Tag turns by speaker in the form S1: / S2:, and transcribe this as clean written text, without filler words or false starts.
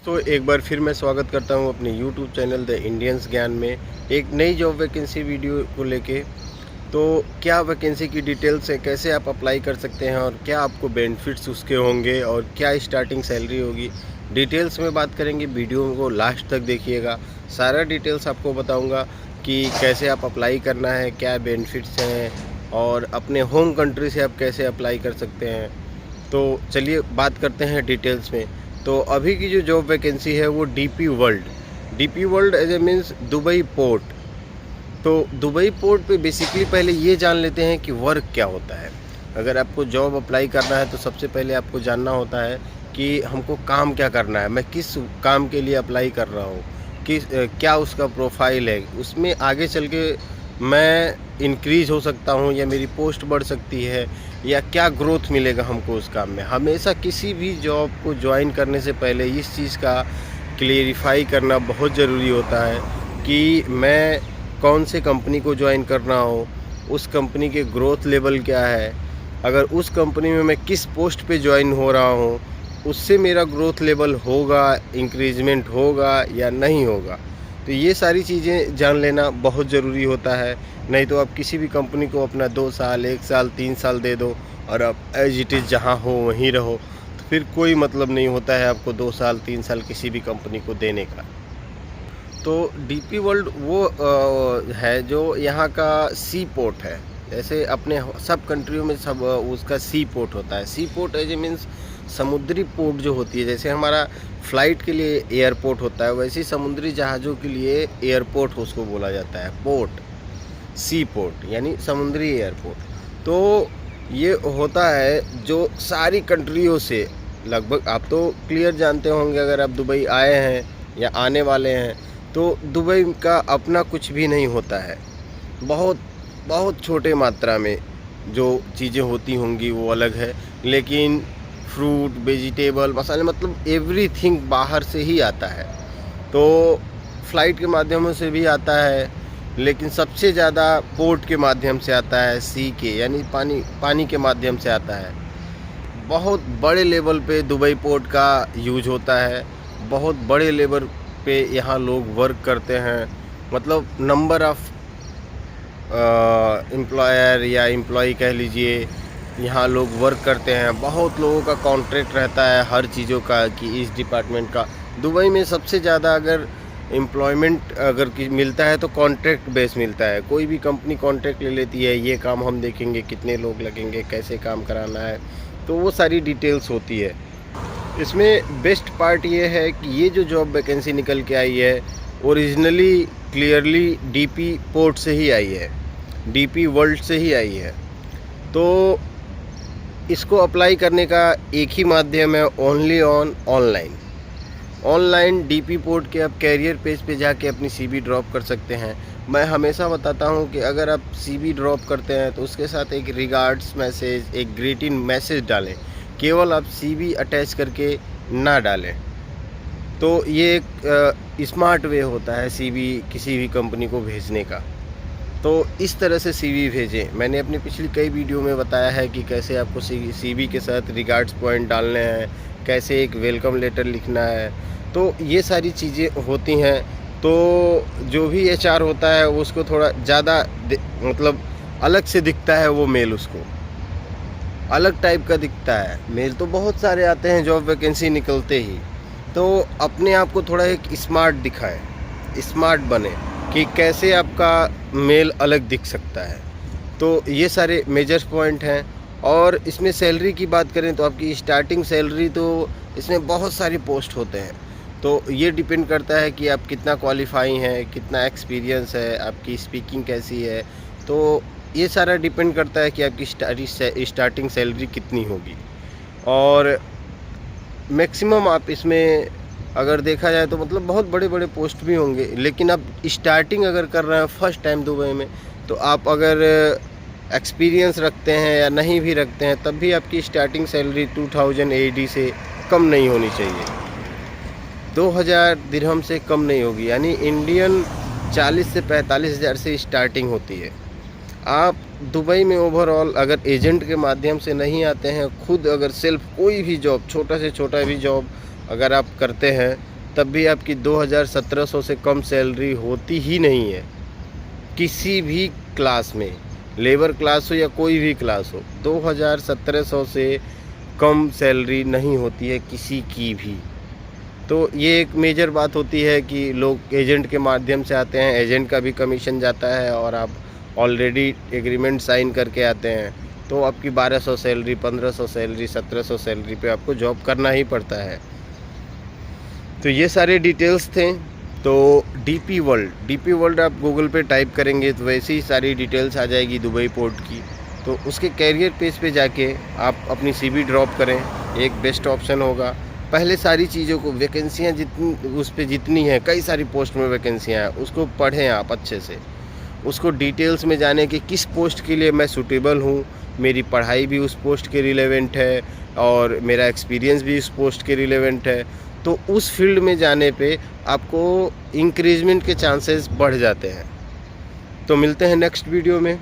S1: दोस्तों, एक बार फिर मैं स्वागत करता हूं अपने YouTube चैनल द इंडियंस ज्ञान में एक नई जॉब वैकेंसी वीडियो को लेके। तो क्या वैकेंसी की डिटेल्स है, कैसे आप अप्लाई कर सकते हैं और क्या आपको बेनिफिट्स उसके होंगे और क्या स्टार्टिंग सैलरी होगी, डिटेल्स में बात करेंगे। वीडियो को लास्ट तक देखिएगा, सारा डिटेल्स आपको बताऊंगा कि कैसे आप अप्लाई करना है, क्या बेनिफिट्स हैं और अपने होम कंट्री से आप कैसे अप्लाई कर सकते हैं। तो चलिए बात करते हैं डिटेल्स में। तो अभी की जो जॉब वैकेंसी है वो DP world as a means Dubai port. तो दुबई पोर्ट पे बेसिकली पहले ये जान लेते हैं कि वर्क क्या होता है। अगर आपको जॉब अप्लाई करना है तो सबसे पहले आपको जानना होता है कि हमको काम क्या करना है, मैं किस काम के लिए अप्लाई कर रहा हूँ, क्या उसका प्रोफाइल है, उसमें आगे चल के मैं इंक्रीज़ हो सकता हूँ या मेरी पोस्ट बढ़ सकती है या क्या ग्रोथ मिलेगा हमको उस काम में। हमेशा किसी भी जॉब को ज्वाइन करने से पहले इस चीज़ का क्लेरिफाई करना बहुत ज़रूरी होता है कि मैं कौन से कंपनी को ज्वाइन कर रहा हूँ, उस कंपनी के ग्रोथ लेवल क्या है, अगर उस कंपनी में मैं किस पोस्ट पे ज्वाइन हो रहा हूँ उससे मेरा ग्रोथ लेवल होगा, इंक्रीजमेंट होगा या नहीं होगा। तो ये सारी चीज़ें जान लेना बहुत ज़रूरी होता है। नहीं तो आप किसी भी कंपनी को अपना 2 साल, 1 साल, 3 साल दे दो और आप एज इट इज़ जहाँ हो वहीं रहो, तो फिर कोई मतलब नहीं होता है आपको 2 साल 3 साल किसी भी कंपनी को देने का। तो डीपी वर्ल्ड वो है जो यहाँ का सी पोर्ट है। जैसे अपने सब कंट्रियों में सब उसका सी पोर्ट होता है। सी पोर्ट एज ए मीन्स समुद्री पोर्ट जो होती है। जैसे हमारा फ़्लाइट के लिए एयरपोर्ट होता है, वैसे ही समुद्री जहाज़ों के लिए एयरपोर्ट उसको बोला जाता है, पोर्ट, सी पोर्ट यानी समुद्री एयरपोर्ट। तो ये होता है जो सारी कंट्रियों से लगभग, आप तो क्लियर जानते होंगे अगर आप दुबई आए हैं या आने वाले हैं, तो दुबई का अपना कुछ भी नहीं होता है। बहुत बहुत छोटे मात्रा में जो चीज़ें होती होंगी वो अलग है, लेकिन फ्रूट, वेजिटेबल, मसाले, मतलब एवरीथिंग बाहर से ही आता है। तो फ्लाइट के माध्यमों से भी आता है, लेकिन सबसे ज़्यादा पोर्ट के माध्यम से आता है, सी के यानी पानी के माध्यम से आता है। बहुत बड़े लेवल पे दुबई पोर्ट का यूज होता है, बहुत बड़े लेवल पे यहाँ लोग वर्क करते हैं। मतलब नंबर ऑफ़ एम्प्लॉयर या एम्प्लॉई कह लीजिए, यहाँ लोग वर्क करते हैं। बहुत लोगों का कॉन्ट्रैक्ट रहता है हर चीज़ों का कि इस डिपार्टमेंट का। दुबई में सबसे ज़्यादा अगर एम्प्लॉयमेंट अगर मिलता है तो कॉन्ट्रैक्ट बेस मिलता है। कोई भी कंपनी कॉन्ट्रैक्ट ले लेती है, ये काम हम देखेंगे, कितने लोग लगेंगे, कैसे काम कराना है, तो वो सारी डिटेल्स होती है। इसमें बेस्ट पार्ट ये है कि ये जो जॉब वैकेंसी निकल के आई है ओरिजिनली क्लियरली डीपी पोर्ट से ही आई है, डीपी वर्ल्ड से ही आई है। तो इसको अप्लाई करने का एक ही माध्यम है, ओनली ऑनलाइन डीपी पोर्ट के आप कैरियर पेज पे जाके अपनी सीवी ड्रॉप कर सकते हैं। मैं हमेशा बताता हूँ कि अगर आप सीवी ड्रॉप करते हैं तो उसके साथ एक रिगार्ड्स मैसेज, एक ग्रीटिंग मैसेज डालें, केवल आप सीवी अटैच करके ना डालें। तो ये एक स्मार्ट वे होता है सीवी किसी भी कंपनी को भेजने का। तो इस तरह से सीवी भेजें। मैंने अपनी पिछली कई वीडियो में बताया है कि कैसे आपको सीवी के साथ रिगार्ड्स पॉइंट डालने हैं, कैसे एक वेलकम लेटर लिखना है। तो ये सारी चीज़ें होती हैं। तो जो भी एचआर होता है वो उसको थोड़ा ज़्यादा मतलब अलग से दिखता है, वो मेल उसको अलग टाइप का दिखता है। मेल तो बहुत सारे आते हैं जॉब वैकेंसी निकलते ही, तो अपने आप को थोड़ा एक स्मार्ट दिखाएं, स्मार्ट बने कि कैसे आपका मेल अलग दिख सकता है। तो ये सारे मेजर पॉइंट हैं। और इसमें सैलरी की बात करें तो आपकी स्टार्टिंग सैलरी, तो इसमें बहुत सारे पोस्ट होते हैं, तो ये डिपेंड करता है कि आप कितना क्वालिफाई हैं, कितना एक्सपीरियंस है, आपकी स्पीकिंग कैसी है। तो ये सारा डिपेंड करता है कि आपकी स्टार्टिंग सैलरी कितनी होगी। और मैक्सिमम आप इसमें अगर देखा जाए तो मतलब बहुत बड़े बड़े पोस्ट भी होंगे, लेकिन आप स्टार्टिंग अगर कर रहे हैं फर्स्ट टाइम दुबई में, तो आप अगर एक्सपीरियंस रखते हैं या नहीं भी रखते हैं तब भी आपकी स्टार्टिंग सैलरी 2000 AED से कम नहीं होनी चाहिए, 2000 दिरहम से कम नहीं होगी। यानी इंडियन 40 से 45 हज़ार से स्टार्टिंग होती है। आप दुबई में ओवरऑल अगर एजेंट के माध्यम से नहीं आते हैं, खुद अगर सेल्फ कोई भी जॉब, छोटा से छोटा भी जॉब अगर आप करते हैं तब भी आपकी 2,1700 से कम सैलरी होती ही नहीं है किसी भी क्लास में, लेबर क्लास हो या कोई भी क्लास हो। 2,1700 से कम सैलरी नहीं होती है किसी की भी। तो ये एक मेजर बात होती है कि लोग एजेंट के माध्यम से आते हैं, एजेंट का भी कमीशन जाता है और आप ऑलरेडी एग्रीमेंट साइन करके आते हैं, तो आपकी 1200 सैलरी, 1500 सैलरी, 1700 सैलरी पे आपको जॉब करना ही पड़ता है। तो ये सारे डिटेल्स थे। तो डीपी वर्ल्ड आप गूगल पे टाइप करेंगे तो वैसे ही सारी डिटेल्स आ जाएगी दुबई पोर्ट की। तो उसके कैरियर पेज पे जाके आप अपनी सीवी ड्रॉप करें, एक बेस्ट ऑप्शन होगा। पहले सारी चीज़ों को, वैकेंसियाँ जितनी उस पे जितनी हैं, कई सारी पोस्ट में वैकेंसियाँ हैं, उसको पढ़ें आप अच्छे से, उसको डिटेल्स में जाने कि किस पोस्ट के लिए मैं सूटेबल हूँ, मेरी पढ़ाई भी उस पोस्ट के रिलेवेंट है और मेरा एक्सपीरियंस भी उस पोस्ट के रिलेवेंट है। तो उस फील्ड में जाने पे आपको इंक्रीजमेंट के चांसेस बढ़ जाते हैं। तो मिलते हैं नेक्स्ट वीडियो में।